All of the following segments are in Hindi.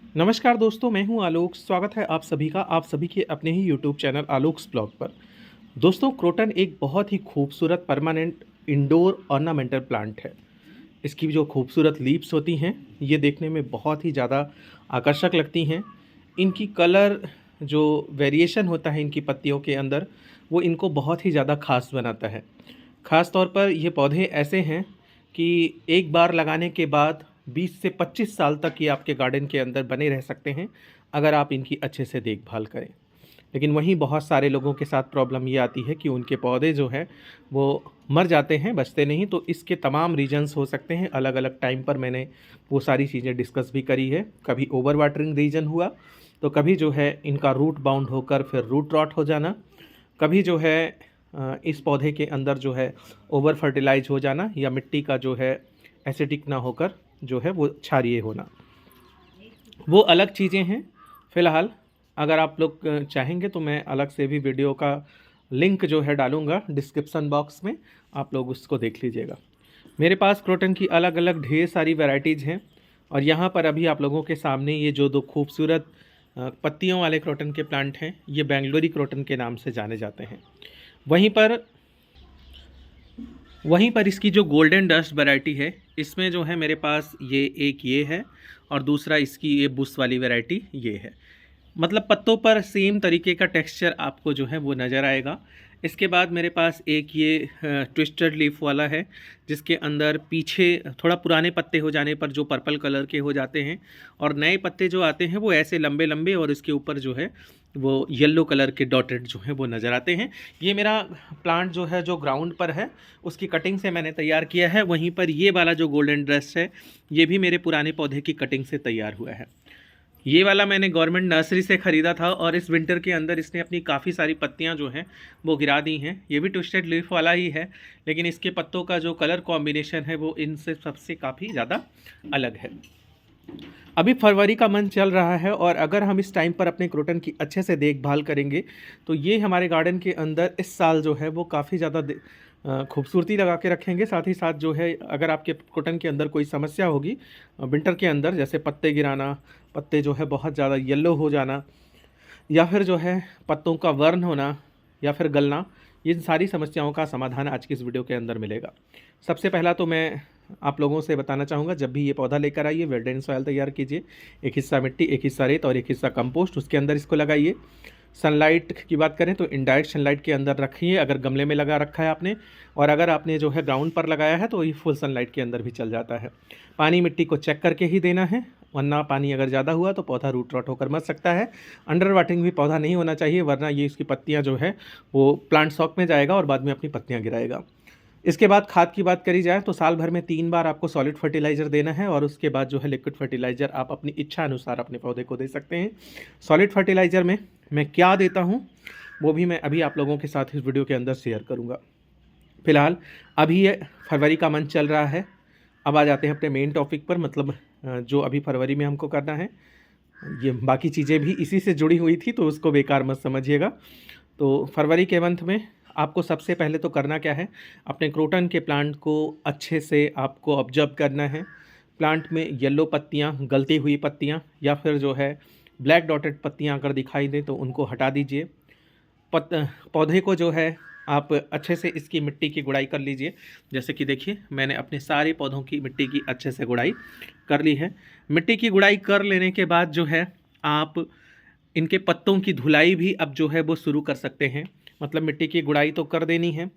नमस्कार दोस्तों, मैं हूं आलोक। स्वागत है आप सभी का आप सभी के अपने ही यूट्यूब चैनल आलोक्स ब्लॉग पर। दोस्तों, क्रोटन एक बहुत ही खूबसूरत परमानेंट इंडोर ऑर्नामेंटल प्लांट है। इसकी जो खूबसूरत लीव्स होती हैं, ये देखने में बहुत ही ज़्यादा आकर्षक लगती हैं। इनकी कलर जो वेरिएशन होता है इनकी पत्तियों के अंदर, वो इनको बहुत ही ज़्यादा ख़ास बनाता है। ख़ास तौर पर ये पौधे ऐसे हैं कि एक बार लगाने के बाद 20 से 25 साल तक ये आपके गार्डन के अंदर बने रह सकते हैं, अगर आप इनकी अच्छे से देखभाल करें। लेकिन वहीं बहुत सारे लोगों के साथ प्रॉब्लम ये आती है कि उनके पौधे जो हैं वो मर जाते हैं, बचते नहीं। तो इसके तमाम रीजंस हो सकते हैं। अलग अलग टाइम पर मैंने वो सारी चीज़ें डिस्कस भी करी है। कभी ओवर वाटरिंग रीजन हुआ, तो कभी जो है इनका रूट बाउंड होकर फिर रूट रॉट हो जाना, कभी जो है इस पौधे के अंदर जो है ओवर फर्टिलाइज हो जाना, या मिट्टी का जो है एसिडिक ना होकर जो है वो क्षारीय होना। वो अलग चीज़ें हैं। फ़िलहाल अगर आप लोग चाहेंगे तो मैं अलग से भी वीडियो का लिंक जो है डालूँगा डिस्क्रिप्शन बॉक्स में, आप लोग उसको देख लीजिएगा। मेरे पास क्रोटन की अलग अलग ढेर सारी वैराइटीज़ हैं, और यहाँ पर अभी आप लोगों के सामने ये जो दो खूबसूरत पत्तियों वाले क्रोटन के प्लांट हैं, ये बेंगलोरी क्रोटन के नाम से जाने जाते हैं। वहीं पर वहीं पर इसकी जो गोल्डन डस्ट वैरायटी है, इसमें जो है मेरे पास ये है, और दूसरा इसकी ये बुश वाली वैरायटी ये है। मतलब पत्तों पर सेम तरीके का टेक्सचर आपको जो है वो नज़र आएगा। इसके बाद मेरे पास एक ये ट्विस्टेड लीफ वाला है, जिसके अंदर पीछे थोड़ा पुराने पत्ते हो जाने पर जो पर्पल कलर के हो जाते हैं, और नए पत्ते जो आते हैं वो ऐसे लंबे लंबे, और इसके ऊपर जो है वो येलो कलर के डॉटेड जो है वो नज़र आते हैं। ये मेरा प्लांट जो है, जो ग्राउंड पर है, उसकी कटिंग से मैंने तैयार किया है। वहीं पर ये वाला जो गोल्डन ड्रेस है, ये भी मेरे पुराने पौधे की कटिंग से तैयार हुआ है। ये वाला मैंने गवर्नमेंट नर्सरी से ख़रीदा था, और इस विंटर के अंदर इसने अपनी काफ़ी सारी पत्तियां जो हैं वो गिरा दी हैं। ये भी ट्विस्टेड लीफ वाला ही है, लेकिन इसके पत्तों का जो कलर कॉम्बिनेशन है वो इनसे सबसे काफ़ी ज़्यादा अलग है। अभी फरवरी का मंथ चल रहा है, और अगर हम इस टाइम पर अपने क्रोटन की अच्छे से देखभाल करेंगे तो ये हमारे गार्डन के अंदर इस साल जो है वो काफ़ी ज़्यादा खूबसूरती लगा के रखेंगे। साथ ही साथ जो है, अगर आपके क्रोटन के अंदर कोई समस्या होगी विंटर के अंदर, जैसे पत्ते गिराना, पत्ते जो है बहुत ज़्यादा येलो हो जाना, या फिर जो है पत्तों का वर्न होना, या फिर गलना, इन सारी समस्याओं का समाधान आज की इस वीडियो के अंदर मिलेगा। सबसे पहला तो मैं आप लोगों से बताना चाहूँगा, जब भी ये पौधा लेकर आइए, वेल्ड एंड सॉयल तैयार कीजिए। एक हिस्सा मिट्टी, एक हिस्सा रेत और एक हिस्सा कंपोस्ट, उसके अंदर इसको लगाइए। सनलाइट की बात करें तो इनडायरेक्ट सनलाइट के अंदर रखिए, अगर गमले में लगा रखा है आपने, और अगर आपने जो है ग्राउंड पर लगाया है तो ये फुल सनलाइट के अंदर भी चल जाता है। पानी मिट्टी को चेक करके ही देना है, वरना पानी अगर ज़्यादा हुआ तो पौधा रूट रॉट होकर मर सकता है। अंडर वाटरिंग भी पौधा नहीं होना चाहिए, वरना ये इसकी पत्तियाँ जो है वो प्लांट शॉक में जाएगा और बाद में अपनी पत्तियाँ गिराएगा। इसके बाद खाद की बात करी जाए तो साल भर में 3 बार आपको सॉलिड फर्टिलाइज़र देना है, और उसके बाद जो है लिक्विड फर्टिलाइज़र आप अपनी इच्छा अनुसार अपने पौधे को दे सकते हैं। सॉलिड फर्टिलाइज़र में मैं क्या देता हूँ वो भी मैं अभी आप लोगों के साथ इस वीडियो के अंदर शेयर करूँगा। फिलहाल अभी ये फरवरी का मंथ चल रहा है। अब आ जाते हैं अपने मेन टॉपिक पर, मतलब जो अभी फरवरी में हमको करना है। ये बाकी चीज़ें भी इसी से जुड़ी हुई थी, तो उसको बेकार मत समझिएगा। तो फरवरी के मंथ में आपको सबसे पहले तो करना क्या है, अपने क्रोटन के प्लांट को अच्छे से आपको ऑब्जर्व करना है। प्लांट में येलो पत्तियाँ, गलती हुई पत्तियाँ, या फिर जो है ब्लैक डॉटेड पत्तियाँ अगर दिखाई दें तो उनको हटा दीजिए। पौधे को जो है आप अच्छे से इसकी मिट्टी की गुड़ाई कर लीजिए। जैसे कि देखिए, मैंने अपने सारे पौधों की मिट्टी की अच्छे से गुड़ाई कर ली है। मिट्टी की गुड़ाई कर लेने के बाद जो है आप इनके पत्तों की धुलाई भी अब जो है वो शुरू कर सकते हैं। मतलब मिट्टी की गुड़ाई तो कर देनी है,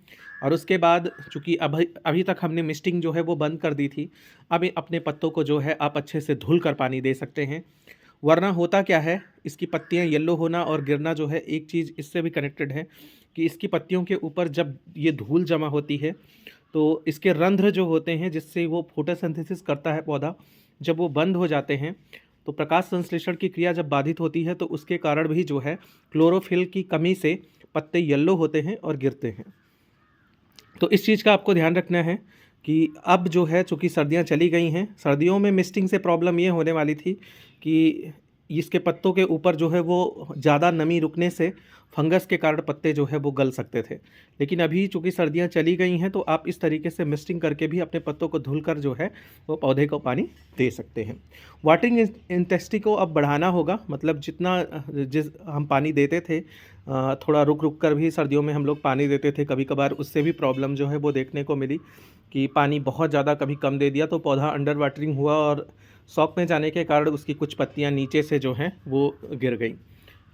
और उसके बाद चूँकि अभी अभी तक हमने मिस्टिंग जो है वो बंद कर दी थी, अब अपने पत्तों को जो है आप अच्छे से धुल कर पानी दे सकते हैं। वरना होता क्या है, इसकी पत्तियां येलो होना और गिरना जो है, एक चीज़ इससे भी कनेक्टेड है कि इसकी पत्तियों के ऊपर जब ये धूल जमा होती है तो इसके रंध्र जो होते हैं जिससे वो फोटोसिंथेसिस करता है पौधा, जब वो बंद हो जाते हैं तो प्रकाश संश्लेषण की क्रिया जब बाधित होती है तो उसके कारण भी जो है क्लोरोफिल की कमी से पत्ते येलो होते हैं और गिरते हैं। तो इस चीज़ का आपको ध्यान रखना है कि अब जो है, चूँकि सर्दियाँ चली गई हैं, सर्दियों में मिस्टिंग से प्रॉब्लम ये होने वाली थी कि इसके पत्तों के ऊपर जो है वो ज़्यादा नमी रुकने से फंगस के कारण पत्ते जो है वो गल सकते थे। लेकिन अभी चूँकि सर्दियाँ चली गई हैं, तो आप इस तरीके से मिस्टिंग करके भी अपने पत्तों को धुलकर जो है वो पौधे को पानी दे सकते हैं। वाटरिंग इंटेंसिटी को अब बढ़ाना होगा, मतलब जितना जिस हम पानी देते थे, थोड़ा रुक रुक कर भी सर्दियों में हम लोग पानी देते थे, कभी कभार उससे भी प्रॉब्लम जो है वो देखने को मिली कि पानी बहुत ज़्यादा कभी कम दे दिया तो पौधा अंडर वाटरिंग हुआ और शॉक में जाने के कारण उसकी कुछ पत्तियां नीचे से जो हैं वो गिर गई।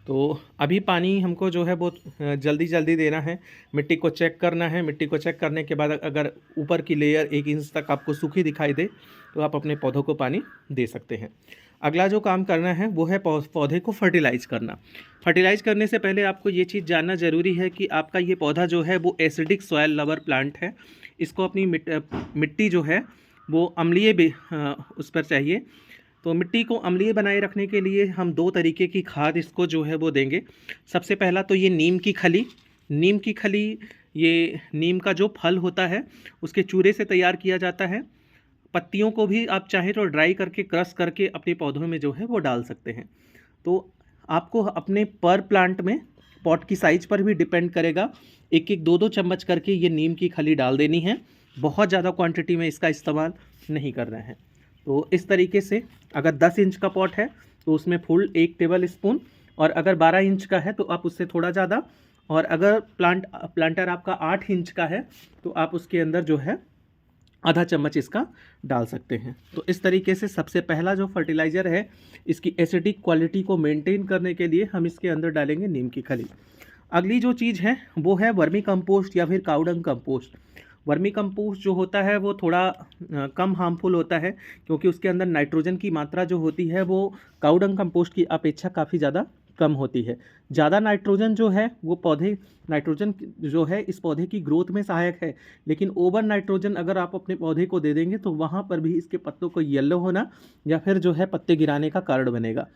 तो अभी पानी हमको जो है वो जल्दी जल्दी देना है, मिट्टी को चेक करना है। मिट्टी को चेक करने के बाद अगर ऊपर की लेयर 1 इंच तक आपको सूखी दिखाई दे तो आप अपने पौधों को पानी दे सकते हैं। अगला जो काम करना है वो है पौधे को फर्टिलाइज करना। फर्टिलाइज करने से पहले आपको ये चीज़ जानना ज़रूरी है कि आपका ये पौधा जो है वो एसिडिक सॉयल लवर प्लांट है। इसको अपनी मिट्टी जो है वो अम्लीय भी उस पर चाहिए। तो मिट्टी को अम्लीय बनाए रखने के लिए हम 2 तरीके की खाद इसको जो है वो देंगे। सबसे पहला तो ये नीम की खली, ये नीम का जो फल होता है उसके चूरे से तैयार किया जाता है। पत्तियों को भी आप चाहें तो ड्राई करके क्रश करके अपने पौधों में जो है वो डाल सकते हैं। तो आपको अपने पर प्लांट में पॉट की साइज़ पर भी डिपेंड करेगा, 1-1 2-2 चम्मच करके ये नीम की खली डाल देनी है। बहुत ज़्यादा क्वांटिटी में इसका इस्तेमाल नहीं करना है। तो इस तरीके से अगर 10 इंच का पॉट है तो उसमें फुल 1 टेबल स्पून, और अगर 12 इंच का है तो आप उससे थोड़ा ज़्यादा, और अगर प्लांटर आपका 8 इंच का है तो आप उसके अंदर जो है आधा चम्मच इसका डाल सकते हैं। तो इस तरीके से सबसे पहला जो फर्टिलाइज़र है, इसकी एसिडिक क्वालिटी को मेंटेन करने के लिए हम इसके अंदर डालेंगे नीम की खली। अगली जो चीज़ है वो है वर्मी कंपोस्ट या फिर काउडंग कंपोस्ट। वर्मी कंपोस्ट जो होता है वो थोड़ा कम हार्मफुल होता है, क्योंकि उसके अंदर नाइट्रोजन की मात्रा जो होती है वो काउडंग कंपोस्ट की अपेक्षा काफ़ी ज़्यादा कम होती है। ज़्यादा नाइट्रोजन जो है वो नाइट्रोजन जो है इस पौधे की ग्रोथ में सहायक है, लेकिन ओवर नाइट्रोजन अगर आप अपने पौधे को दे देंगे तो वहाँ पर भी इसके पत्तों को येलो होना या फिर जो है पत्ते गिराने का कारण बनेगा।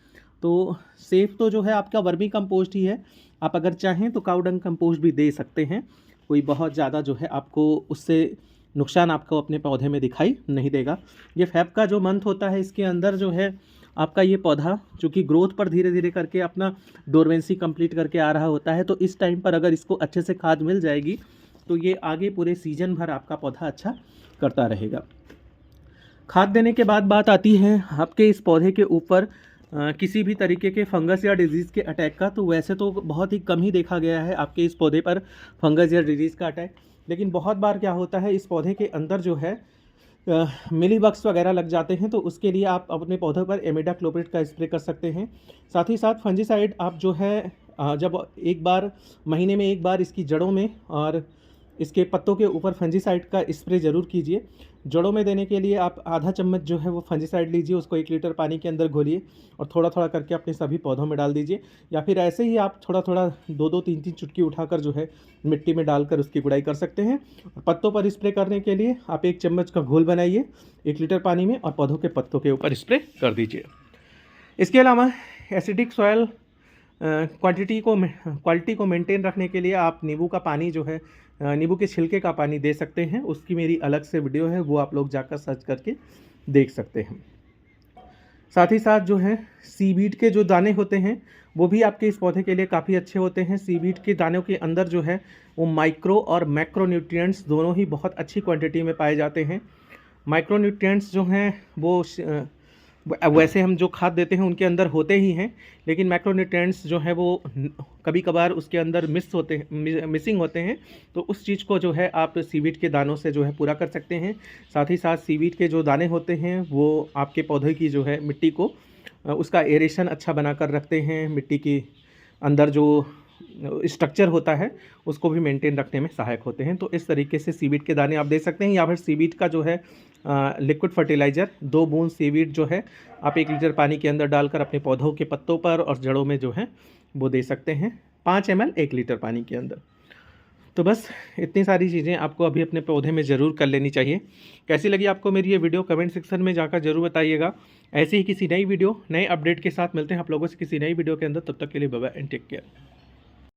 तो सेफ तो जो है आपका वर्मी कंपोस्ट ही है। आप अगर चाहें तो काउडंग कंपोस्ट भी दे सकते हैं, कोई बहुत ज़्यादा जो है आपको उससे नुकसान आपको अपने पौधे में दिखाई नहीं देगा। ये फेब का जो मंथ होता है इसके अंदर जो है आपका ये पौधा चूँकि ग्रोथ पर धीरे धीरे करके अपना डोरमेंसी कंप्लीट करके आ रहा होता है, तो इस टाइम पर अगर इसको अच्छे से खाद मिल जाएगी तो ये आगे पूरे सीजन भर आपका पौधा अच्छा करता रहेगा। खाद देने के बाद बात आती है आपके इस पौधे के ऊपर किसी भी तरीके के फंगस या डिजीज़ के अटैक का। तो वैसे तो बहुत ही कम ही देखा गया है आपके इस पौधे पर फंगस या डिजीज़ का अटैक, लेकिन बहुत बार क्या होता है इस पौधे के अंदर जो है मिलीबग्स वगैरह लग जाते हैं। तो उसके लिए आप अपने पौधों पर इमिडाक्लोप्रिड का स्प्रे कर सकते हैं। साथ ही साथ फंजीसाइड आप जो है जब एक बार महीने में एक बार इसकी जड़ों में और इसके पत्तों के ऊपर फंजीसाइड का स्प्रे ज़रूर कीजिए। जड़ों में देने के लिए आप आधा चम्मच जो है वो फंजीसाइड लीजिए, उसको 1 लीटर पानी के अंदर घोलिए और थोड़ा थोड़ा करके अपने सभी पौधों में डाल दीजिए, या फिर ऐसे ही आप थोड़ा थोड़ा 2-2 3-3 चुटकी उठाकर जो है मिट्टी में डालकर उसकी गुड़ाई कर सकते हैं। पत्तों पर स्प्रे करने के लिए आप 1 चम्मच का घोल बनाइए 1 लीटर पानी में और पौधों के पत्तों के ऊपर स्प्रे कर दीजिए। इसके अलावा एसिडिक सॉयल क्वालिटी को मेंटेन रखने के लिए आप नींबू का पानी जो है नींबू के छिलके का पानी दे सकते हैं। उसकी मेरी अलग से वीडियो है, वो आप लोग जाकर सर्च करके देख सकते हैं। साथ ही साथ जो है सीवीड के जो दाने होते हैं वो भी आपके इस पौधे के लिए काफ़ी अच्छे होते हैं। सीवीड के दानों के अंदर जो है वो माइक्रो और मैक्रो न्यूट्रिएंट्स दोनों ही बहुत अच्छी क्वांटिटी में पाए जाते हैं। माइक्रो न्यूट्रिएंट्स जो हैं वो वैसे हम जो खाद देते हैं उनके अंदर होते ही हैं, लेकिन मैक्रोन्यूट्रिएंट्स जो है वो कभी कभार उसके अंदर मिसिंग होते हैं। तो उस चीज़ को जो है आप सीवीड के दानों से जो है पूरा कर सकते हैं। साथ ही साथ सीवीड के जो दाने होते हैं वो आपके पौधे की जो है मिट्टी को उसका एरेशन अच्छा बनाकर रखते हैं, मिट्टी के अंदर जो स्ट्रक्चर होता है उसको भी मेंटेन रखने में सहायक होते हैं। तो इस तरीके से सीवीड के दाने आप दे सकते हैं, या फिर सीवीड का जो है लिक्विड फर्टिलाइज़र 2 बूंद सीवीड जो है आप 1 लीटर पानी के अंदर डालकर अपने पौधों के पत्तों पर और जड़ों में जो है वो दे सकते हैं 5 ml 1 लीटर पानी के अंदर। तो बस इतनी सारी चीज़ें आपको अभी अपने पौधे में ज़रूर कर लेनी चाहिए। कैसी लगी आपको मेरी ये वीडियो कमेंट सेक्शन में जाकर ज़रूर बताइएगा। ऐसे ही किसी नई वीडियो नए अपडेट के साथ मिलते हैं आप लोगों से किसी नई वीडियो के अंदर। तब तक के लिए bye bye and take care.